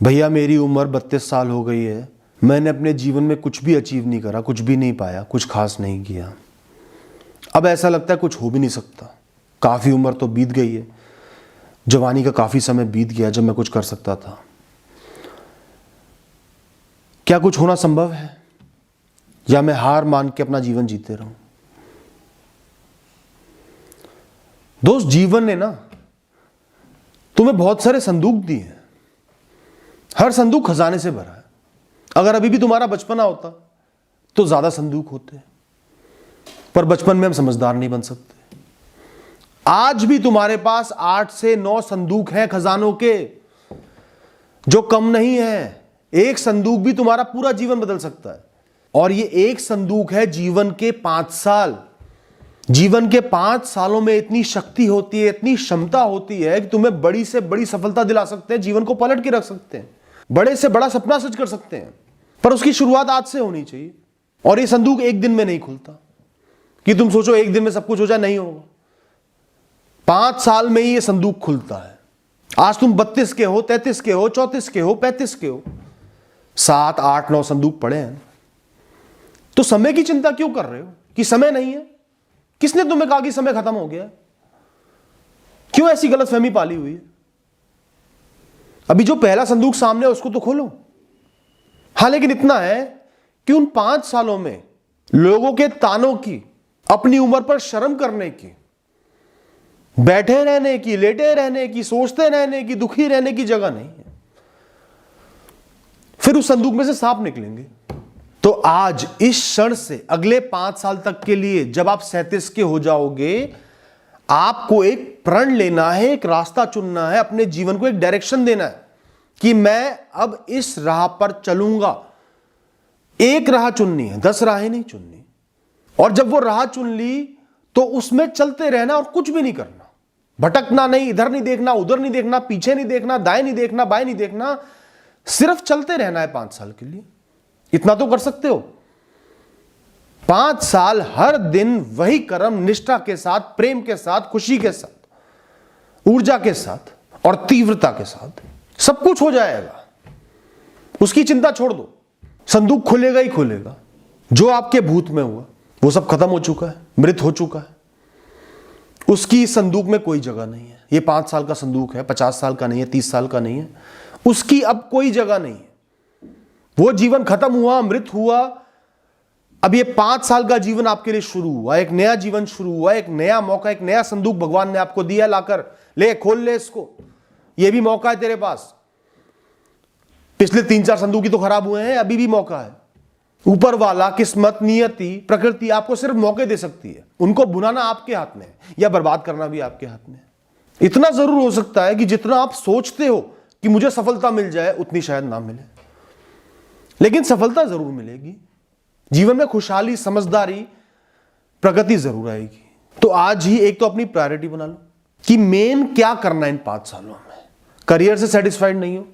भैया मेरी उम्र 32 साल हो गई है। मैंने अपने जीवन में कुछ भी अचीव नहीं करा, कुछ भी नहीं पाया, कुछ खास नहीं किया। अब ऐसा लगता है कुछ हो भी नहीं सकता। काफ़ी उम्र तो बीत गई है, जवानी का काफ़ी समय बीत गया जब मैं कुछ कर सकता था। क्या कुछ होना संभव है, या मैं हार मान के अपना जीवन जीते रहूं? दोस्त, जीवन ने ना तुम्हें बहुत सारे संदूक दिए हैं। हर संदूक खजाने से भरा है। अगर अभी भी तुम्हारा बचपना होता तो ज्यादा संदूक होते, पर बचपन में हम समझदार नहीं बन सकते। आज भी तुम्हारे पास 8 से 9 संदूक हैं खजानों के, जो कम नहीं है। एक संदूक भी तुम्हारा पूरा जीवन बदल सकता है। और ये एक संदूक है जीवन के 5 साल। जीवन के 5 सालों में इतनी शक्ति होती है, इतनी क्षमता होती है कि तुम्हें बड़ी से बड़ी सफलता दिला सकते हैं, जीवन को पलट के रख सकते हैं, बड़े से बड़ा सपना सच कर सकते हैं। पर उसकी शुरुआत आज से होनी चाहिए। और ये संदूक एक दिन में नहीं खुलता कि तुम सोचो एक दिन में सब कुछ हो जाए, नहीं होगा। 5 साल में ही ये संदूक खुलता है। आज तुम 32 के हो, 33 के हो, 34 के हो, 35 के हो, 7, 8, 9 संदूक पड़े हैं। तो समय की चिंता क्यों कर रहे हो कि समय नहीं है? किसने तुम्हें कहा कि समय खत्म हो गया? क्यों ऐसी गलतफहमी पाली हुई है? अभी जो पहला संदूक सामने है उसको तो खोलो। हां, लेकिन इतना है कि उन 5 सालों में लोगों के तानों की, अपनी उम्र पर शर्म करने की, बैठे रहने की, लेटे रहने की, सोचते रहने की, दुखी रहने की जगह नहीं है। फिर उस संदूक में से सांप निकलेंगे। तो आज इस क्षण से अगले 5 साल तक के लिए, जब आप 37 के हो जाओगे, आपको एक प्रण लेना है, एक रास्ता चुनना है, अपने जीवन को एक डायरेक्शन देना है कि मैं अब इस राह पर चलूंगा। एक राह चुननी है, 10 राहें नहीं चुननी। और जब वो राह चुन ली तो उसमें चलते रहना और कुछ भी नहीं करना, भटकना नहीं, इधर नहीं देखना, उधर नहीं देखना, पीछे नहीं देखना, दाएं नहीं देखना, बाएं नहीं देखना, सिर्फ चलते रहना है 5 साल के लिए। इतना तो कर सकते हो। 5 साल हर दिन वही कर्म निष्ठा के साथ, प्रेम के साथ, खुशी के साथ, ऊर्जा के साथ और तीव्रता के साथ सब कुछ हो जाएगा। उसकी चिंता छोड़ दो, संदूक खुलेगा ही खुलेगा। जो आपके भूत में हुआ वो सब खत्म हो चुका है, मृत हो चुका है। उसकी संदूक में कोई जगह नहीं है। ये 5 साल का संदूक है, 50 साल का नहीं है, 30 साल का नहीं है। उसकी अब कोई जगह नहीं है। वो जीवन खत्म हुआ, मृत हुआ। अब ये 5 साल का जीवन आपके लिए शुरू हुआ, एक नया जीवन शुरू हुआ, एक नया मौका, एक नया संदूक भगवान ने आपको दिया लाकर। ले, खोल ले इसको, ये भी मौका है तेरे पास। पिछले 3-4 संदूक ही तो खराब हुए हैं, अभी भी मौका है। ऊपर वाला, किस्मत, नियति, प्रकृति आपको सिर्फ मौके दे सकती है। उनको बुनाना आपके हाथ में है या बर्बाद करना भी आपके हाथ में है। इतना जरूर हो सकता है कि जितना आप सोचते हो कि मुझे सफलता मिल जाए, उतनी शायद ना मिले, लेकिन सफलता जरूर मिलेगी। जीवन में खुशहाली, समझदारी, प्रगति जरूर आएगी। तो आज ही एक तो अपनी प्रायोरिटी बना लो कि मेन क्या करना है इन 5 सालों में। करियर से सेटिस्फाइड नहीं हो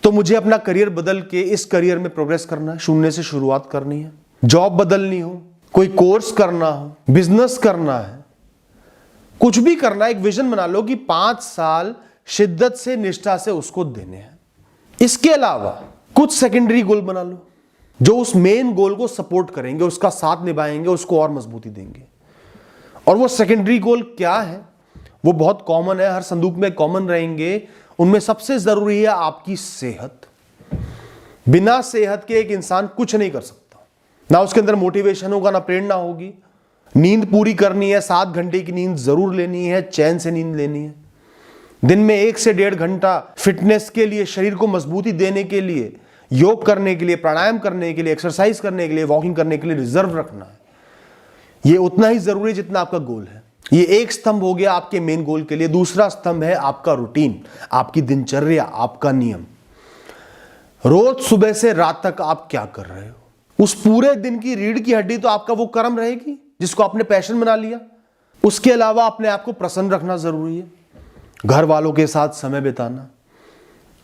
तो मुझे अपना करियर बदल के इस करियर में प्रोग्रेस करना है, शून्य से शुरुआत करनी है। जॉब बदलनी हो, कोई कोर्स करना हो, बिजनेस करना है, कुछ भी करना है, एक विजन बना लो कि 5 साल शिद्दत से, निष्ठा से उसको देने हैं। इसके अलावा कुछ सेकेंडरी गोल बना लो जो उस मेन गोल को सपोर्ट करेंगे, उसका साथ निभाएंगे, उसको और मजबूती देंगे। और वो सेकेंडरी गोल क्या है? वो बहुत कॉमन है, हर संदूक में कॉमन रहेंगे। उनमें सबसे जरूरी है आपकी सेहत। बिना सेहत के एक इंसान कुछ नहीं कर सकता। ना उसके अंदर मोटिवेशन होगा, ना प्रेरणा होगी। नींद पूरी करनी है, 7 घंटे की नींद जरूर लेनी है, चैन से नींद लेनी है। दिन में 1 से 1.5 घंटा फिटनेस के लिए, शरीर को मजबूती देने के लिए, योग करने के लिए, प्राणायाम करने के लिए, एक्सरसाइज करने के लिए, वॉकिंग करने के लिए रिजर्व रखना है। यह उतना ही जरूरी जितना आपका गोल है। ये एक स्तंभ हो गया आपके मेन गोल के लिए। दूसरा स्तंभ है आपका रूटीन, आपकी दिनचर्या, आपका नियम। रोज सुबह से रात तक आप क्या कर रहे हो, उस पूरे दिन की रीढ़ की हड्डी तो आपका वो कर्म रहेगी जिसको आपने पैशन बना लिया। उसके अलावा अपने आप को प्रसन्न रखना जरूरी है। घर वालों के साथ समय बिताना,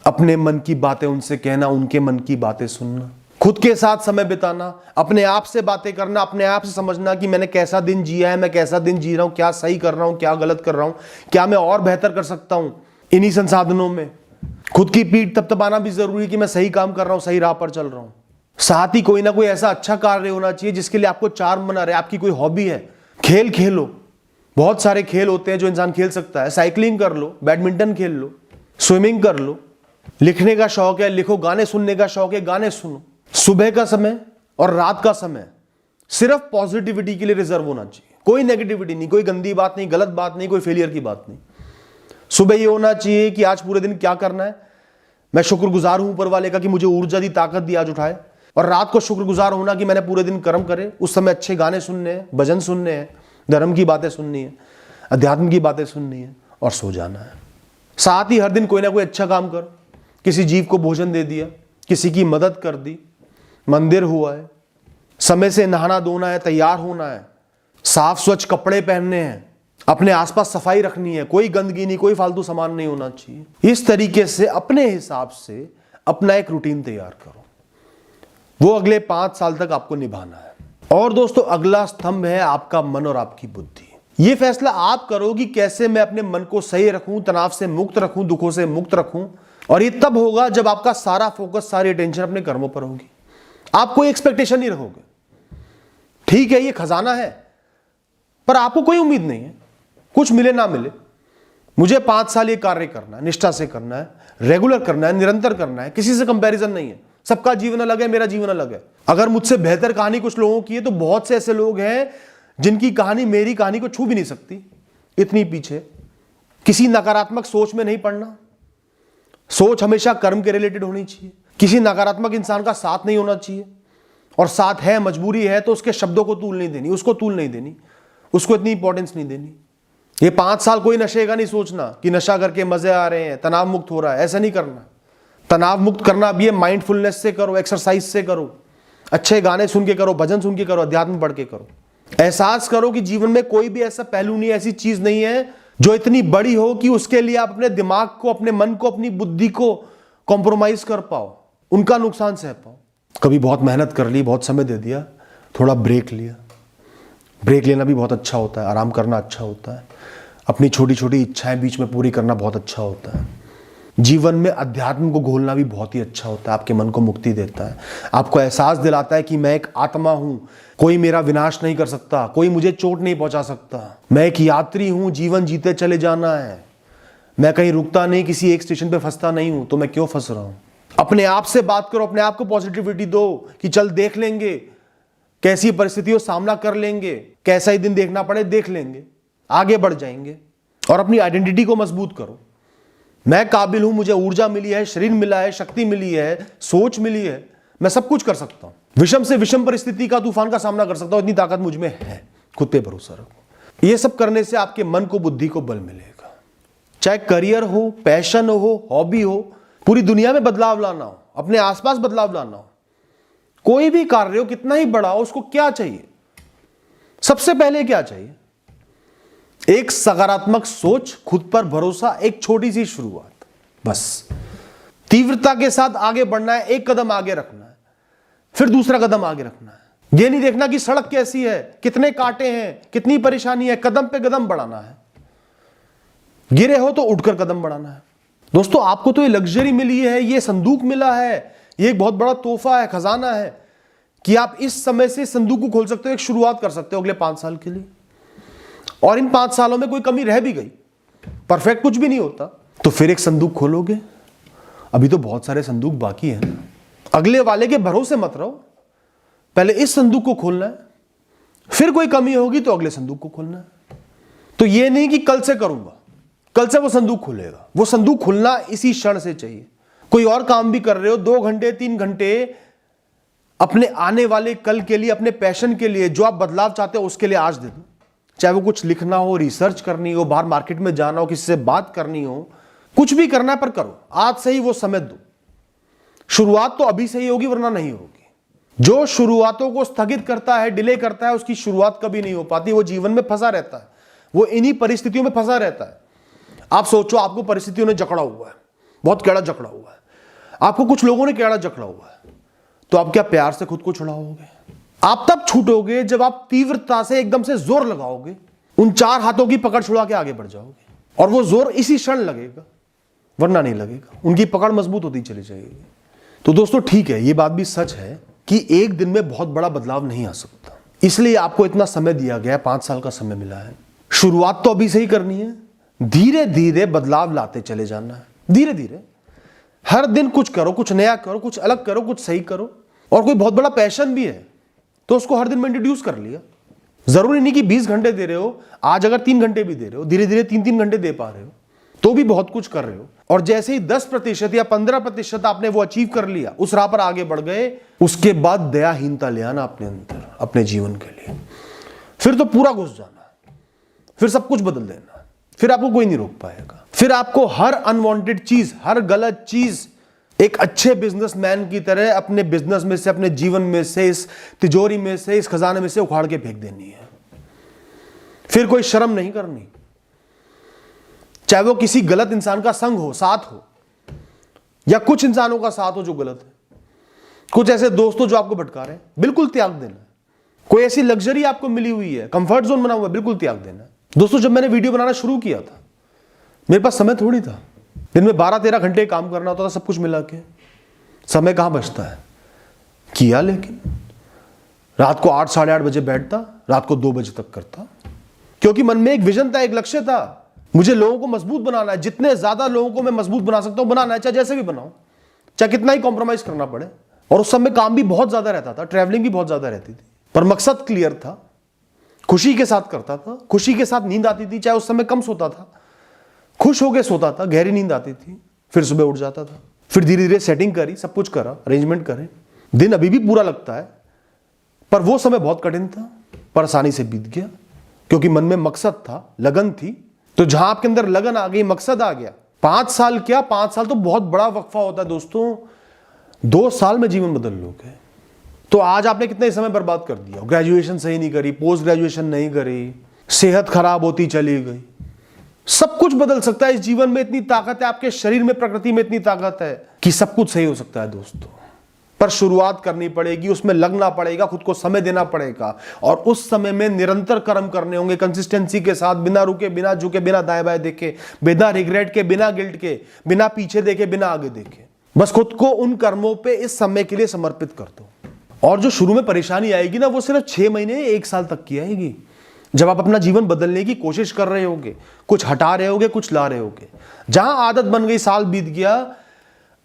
अपने मन की बातें उनसे कहना, उनके मन की बातें सुनना, खुद के साथ समय बिताना, अपने आप से बातें करना, अपने आप से समझना कि मैंने कैसा दिन जिया है, मैं कैसा दिन जी रहा हूं, क्या सही कर रहा हूं, क्या गलत कर रहा हूं, क्या मैं और बेहतर कर सकता हूं इन्हीं संसाधनों में। खुद की पीठ तपतपाना भी जरूरी है कि मैं सही काम कर रहा हूं, सही राह पर चल रहा हूं। साथ ही कोई ना कोई ऐसा अच्छा कार्य होना चाहिए जिसके लिए आपको चार्म बना रहे। आपकी कोई हॉबी है, खेल खेलो, बहुत सारे खेल होते हैं जो इंसान खेल सकता है। साइकिलिंग कर लो, बैडमिंटन खेल लो, स्विमिंग कर लो, लिखने का शौक है लिखो, गाने सुनने का शौक है गाने सुनो। सुबह का समय और रात का समय सिर्फ पॉजिटिविटी के लिए रिजर्व होना चाहिए, कोई नेगेटिविटी नहीं, कोई गंदी बात नहीं, गलत बात नहीं, कोई फेलियर की बात नहीं। सुबह ये होना चाहिए कि आज पूरे दिन क्या करना है, मैं शुक्रगुजार हूं ऊपर वाले का कि मुझे ऊर्जा दी, ताकत दी आज उठाए। और रात को शुक्रगुजार होना कि मैंने पूरे दिन कर्म करे, उस समय अच्छे गाने सुनने हैं, भजन सुनने हैं, धर्म की बातें सुननी है, अध्यात्म की बातें सुननी है और सो जाना है। साथ ही हर दिन कोई ना कोई अच्छा काम करो, किसी जीव को भोजन दे दिया, किसी की मदद कर दी, मंदिर हुआ है, समय से नहाना धोना है, तैयार होना है, साफ स्वच्छ कपड़े पहनने हैं, अपने आसपास सफाई रखनी है, कोई गंदगी नहीं, कोई फालतू सामान नहीं होना चाहिए। इस तरीके से अपने हिसाब से अपना एक रूटीन तैयार करो, वो अगले 5 साल तक आपको निभाना है। और दोस्तों अगला स्तंभ है आपका मन और आपकी बुद्धि। ये फैसला आप करो कि कैसे मैं अपने मन को सही रखूं, तनाव से मुक्त रखूं, दुखों से मुक्त रखूं। और ये तब होगा जब आपका सारा फोकस, सारी अटेंशन अपने कर्मों पर होगी। आप कोई एक्सपेक्टेशन नहीं रखोगे। ठीक है ये खजाना है, पर आपको कोई उम्मीद नहीं है, कुछ मिले ना मिले, मुझे 5 साल ये कार्य करना है, निष्ठा से करना है, रेगुलर करना है, निरंतर करना है, किसी से कंपैरिजन नहीं है। सबका जीवन अलग है, मेरा जीवन अलग है। अगर मुझसे बेहतर कहानी कुछ लोगों की है तो बहुत से ऐसे लोग हैं जिनकी कहानी मेरी कहानी को छू भी नहीं सकती, इतनी पीछे। किसी नकारात्मक सोच में नहीं पड़ना, सोच हमेशा कर्म के रिलेटेड होनी चाहिए। किसी नकारात्मक इंसान का साथ नहीं होना चाहिए, और साथ है, मजबूरी है तो उसके शब्दों को तूल नहीं देनी, उसको तूल नहीं देनी, उसको इतनी इंपॉर्टेंस नहीं देनी। ये 5 साल कोई नशे का नहीं सोचना कि नशा करके मजे आ रहे हैं, तनाव मुक्त हो रहा है, ऐसा नहीं करना। तनाव मुक्त करना भी है, माइंडफुलनेस से करो, एक्सरसाइज से करो, अच्छे गाने सुन के करो, भजन सुन के करो, अध्यात्म पढ़ के करो। एहसास करो कि जीवन में कोई भी ऐसा पहलू नहीं, ऐसी चीज नहीं है जो इतनी बड़ी हो कि उसके लिए आप अपने दिमाग को, अपने मन को, अपनी बुद्धि को कॉम्प्रोमाइज कर पाओ, उनका नुकसान सह पाओ। कभी बहुत मेहनत कर ली, बहुत समय दे दिया, थोड़ा ब्रेक लिया। ब्रेक लेना भी बहुत अच्छा होता है, आराम करना अच्छा होता है, अपनी छोटी छोटी इच्छाएं बीच में पूरी करना बहुत अच्छा होता है। जीवन में अध्यात्म को घोलना भी बहुत ही अच्छा होता है, आपके मन को मुक्ति देता है, आपको एहसास दिलाता है कि मैं एक आत्मा हूं, कोई मेरा विनाश नहीं कर सकता, कोई मुझे चोट नहीं पहुंचा सकता, मैं एक यात्री हूं, जीवन जीते चले जाना है, मैं कहीं रुकता नहीं, किसी एक स्टेशन पे फंसता नहीं हूं, तो मैं क्यों फंस रहा हूं। अपने आप से बात करो, अपने आप को पॉजिटिविटी दो कि चल देख लेंगे, कैसी परिस्थितियों सामना कर लेंगे, कैसा ही दिन देखना पड़े देख लेंगे, आगे बढ़ जाएंगे। और अपनी आइडेंटिटी को मजबूत करो, मैं काबिल हूं, मुझे ऊर्जा मिली है, शरीर मिला है, शक्ति मिली है, सोच मिली है, मैं सब कुछ कर सकता हूं, विषम से विषम परिस्थिति का, तूफान का सामना कर सकता हूं, इतनी ताकत मुझ में है, खुद पे भरोसा रखो। ये सब करने से आपके मन को, बुद्धि को बल मिलेगा। चाहे करियर हो, पैशन हो, हॉबी हो, पूरी दुनिया में बदलाव लाना हो, अपने आसपास बदलाव लाना हो, कोई भी कार्य हो, कितना ही बड़ा हो, उसको क्या चाहिए? सबसे पहले क्या चाहिए? एक सकारात्मक सोच, खुद पर भरोसा, एक छोटी सी शुरुआत, बस। तीव्रता के साथ आगे बढ़ना है, एक कदम आगे रखना है, फिर दूसरा कदम आगे रखना है। यह नहीं देखना कि सड़क कैसी है, कितने कांटे हैं, कितनी परेशानी है, कदम पे कदम बढ़ाना है। गिरे हो तो उठकर कदम बढ़ाना है। दोस्तों आपको तो ये लग्जरी मिली है, ये संदूक मिला है, ये एक बहुत बड़ा तोहफा है, खजाना है कि आप इस समय से संदूक को खोल सकते हो, एक शुरुआत कर सकते हो अगले 5 साल के लिए। और इन 5 सालों में कोई कमी रह भी गई, परफेक्ट कुछ भी नहीं होता, तो फिर एक संदूक खोलोगे। अभी तो बहुत सारे संदूक बाकी हैं ना, अगले वाले के भरोसे मत रहो, पहले इस संदूक को खोलना है, फिर कोई कमी होगी तो अगले संदूक को खोलना है। तो ये नहीं कि कल से करूंगा, कल से वो संदूक खुलेगा, वो संदूक खुलना इसी क्षण से चाहिए। कोई और काम भी कर रहे हो, 2 घंटे 3 घंटे अपने आने वाले कल के लिए, अपने पैशन के लिए, जो आप बदलाव चाहते हो उसके लिए आज दे दो। चाहे वो कुछ लिखना हो, रिसर्च करनी हो, बाहर मार्केट में जाना हो, किसी से बात करनी हो, कुछ भी करना है पर करो, आज से ही वो समय दो। शुरुआत तो अभी से ही होगी वरना नहीं होगी। जो शुरुआतों को स्थगित करता है, डिले करता है, उसकी शुरुआत कभी नहीं हो पाती, वो जीवन में फंसा रहता है, वो इन्हीं परिस्थितियों में फंसा रहता है। आप सोचो आपको परिस्थितियों ने जकड़ा हुआ है, बहुत कैड़ा जकड़ा हुआ है, आपको कुछ लोगों ने कैड़ा जकड़ा हुआ है, तो आप क्या प्यार से खुद को छुड़ाओगे? आप तब छूटोगे जब आप तीव्रता से एकदम से जोर लगाओगे, उन 4 हाथों की पकड़ छुड़ा के आगे बढ़ जाओगे, और वो जोर इसी क्षण लगेगा, वरना नहीं लगेगा। उनकी पकड़ मजबूत होती चली जाएगी। तो दोस्तों ठीक है, ये बात भी सच है कि एक दिन में बहुत बड़ा बदलाव नहीं आ सकता, इसलिए आपको इतना समय दिया गया है, 5 साल का समय मिला है। शुरुआत तो अभी से ही करनी है, धीरे धीरे बदलाव लाते चले जाना है। धीरे धीरे हर दिन कुछ करो, कुछ नया करो, कुछ अलग करो, कुछ सही करो। और कोई बहुत बड़ा पैशन भी है तो उसको हर दिन में इंट्रोड्यूस कर लिया। जरूरी नहीं कि 20 घंटे दे रहे हो, आज अगर 3 घंटे भी दे रहे हो, धीरे धीरे 3-3 घंटे दे पा रहे हो तो भी बहुत कुछ कर रहे हो। और जैसे ही 10% या 15% आपने वो अचीव कर लिया, उस राह पर आगे बढ़ गए, उसके बाद दयाहीनता ले आना अपने अंदर, अपने जीवन के लिए। फिर तो पूरा घुस जाना, फिर सब कुछ बदल देना, फिर आपको कोई नहीं रोक पाएगा। फिर आपको हर अनवांटेड चीज, हर गलत चीज एक अच्छे बिजनेसमैन की तरह अपने बिजनेस में से, अपने जीवन में से, इस तिजोरी में से, इस खजाने में से उखाड़ के फेंक देनी है। फिर कोई शर्म नहीं करनी, चाहे वो किसी गलत इंसान का संग हो, साथ हो, या कुछ इंसानों का साथ हो जो गलत है, कुछ ऐसे दोस्त हो जो आपको भटका रहे हैं, बिल्कुल त्याग देना। कोई ऐसी लग्जरी आपको मिली हुई है, कंफर्ट जोन बना हुआ है, बिल्कुल त्याग देना। दोस्तों जब मैंने वीडियो बनाना शुरू किया था, मेरे पास समय थोड़ी था, दिन में 12-13 घंटे काम करना होता था, सब कुछ मिला के समय कहां बचता है। किया, लेकिन रात को 8-8:30 बजे बैठता, रात को 2 बजे तक करता, क्योंकि मन में एक विजन था, एक लक्ष्य था। मुझे लोगों को मजबूत बनाना है, जितने ज्यादा लोगों को मैं मजबूत बना सकता हूं बनाना है, चाहे जैसे भी बनाऊं, चाहे कितना ही कॉम्प्रोमाइज करना पड़े। और उस समय काम भी बहुत ज्यादा रहता था, ट्रैवलिंग भी बहुत ज्यादा रहती थी, पर मकसद क्लियर था। खुशी के साथ करता था, खुशी के साथ नींद आती थी, चाहे उस समय कम सोता था, खुश होकर सोता था, गहरी नींद आती थी, फिर सुबह उठ जाता था। फिर धीरे धीरे सेटिंग करी, सब कुछ करा, अरेंजमेंट करे। दिन अभी भी पूरा लगता है, पर वो समय बहुत कठिन था, पर आसानी से बीत गया, क्योंकि मन में मकसद था, लगन थी। तो जहां आपके अंदर लगन आ गई, मकसद आ गया, 5 साल क्या, 5 साल तो बहुत बड़ा वक्फा होता है दोस्तों। 2 साल में जीवन बदल लोगे। तो आज आपने कितना समय बर्बाद कर दिया, ग्रेजुएशन सही नहीं करी, पोस्ट ग्रेजुएशन नहीं करी, सेहत खराब होती चली गई। सब कुछ बदल सकता है इस जीवन में, इतनी ताकत है आपके शरीर में, प्रकृति में इतनी ताकत है कि सब कुछ सही हो सकता है दोस्तों। पर शुरुआत करनी पड़ेगी, उसमें लगना पड़ेगा, खुद को समय देना पड़ेगा, और उस समय में निरंतर कर्म करने होंगे, कंसिस्टेंसी के साथ, बिना रुके, बिना झुके, बिना दाएं बाएं देखे, बिना रिग्रेट के, बिना गिल्ट के, बिना पीछे देखे, बिना आगे देखे। बस खुद को उन कर्मों पे इस समय के लिए समर्पित कर दो। और जो शुरू में परेशानी आएगी ना, वो सिर्फ 6 महीने 1 साल तक की आएगी, जब आप अपना जीवन बदलने की कोशिश कर रहे होगे, कुछ हटा रहे होगे, कुछ ला रहे होगे। जहां आदत बन गई, साल बीत गया,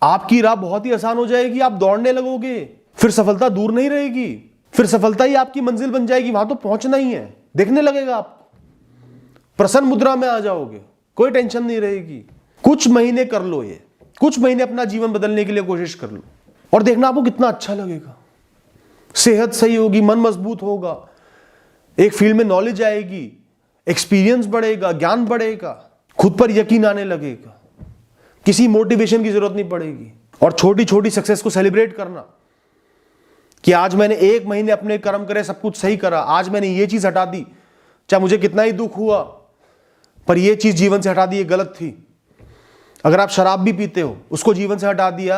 आपकी राह बहुत ही आसान हो जाएगी, आप दौड़ने लगोगे, फिर सफलता दूर नहीं रहेगी, फिर सफलता ही आपकी मंजिल बन जाएगी, वहां तो पहुंचना ही है, दिखने लगेगा आपको, प्रसन्न मुद्रा में आ जाओगे, कोई टेंशन नहीं रहेगी। कुछ महीने कर लो, ये कुछ महीने अपना जीवन बदलने के लिए कोशिश कर लो, और देखना आपको कितना अच्छा लगेगा। सेहत सही होगी, मन मजबूत होगा, एक फील्ड में नॉलेज आएगी, एक्सपीरियंस बढ़ेगा, ज्ञान बढ़ेगा, खुद पर यकीन आने लगेगा, किसी मोटिवेशन की जरूरत नहीं पड़ेगी। और छोटी छोटी सक्सेस को सेलिब्रेट करना कि आज मैंने 1 महीने अपने कर्म करे, सब कुछ सही करा, आज मैंने ये चीज हटा दी, चाहे मुझे कितना ही दुख हुआ, पर ये चीज जीवन से हटा दी, ये गलत थी। अगर आप शराब भी पीते हो, उसको जीवन से हटा दिया,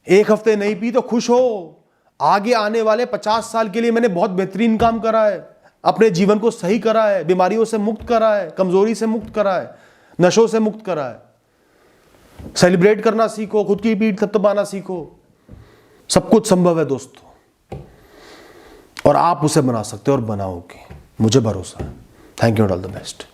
1 हफ्ते नहीं पी तो खुश हो, आगे आने वाले 50 साल के लिए मैंने बहुत बेहतरीन काम करा है, अपने जीवन को सही करा है, बीमारियों से मुक्त करा है, कमजोरी से मुक्त करा है, नशों से मुक्त करा है। सेलिब्रेट करना सीखो, खुद की पीठ थपथपाना सीखो। सब कुछ संभव है दोस्तों, और आप उसे बना सकते हो और बनाओगे, मुझे भरोसा है। Thank you, all the best.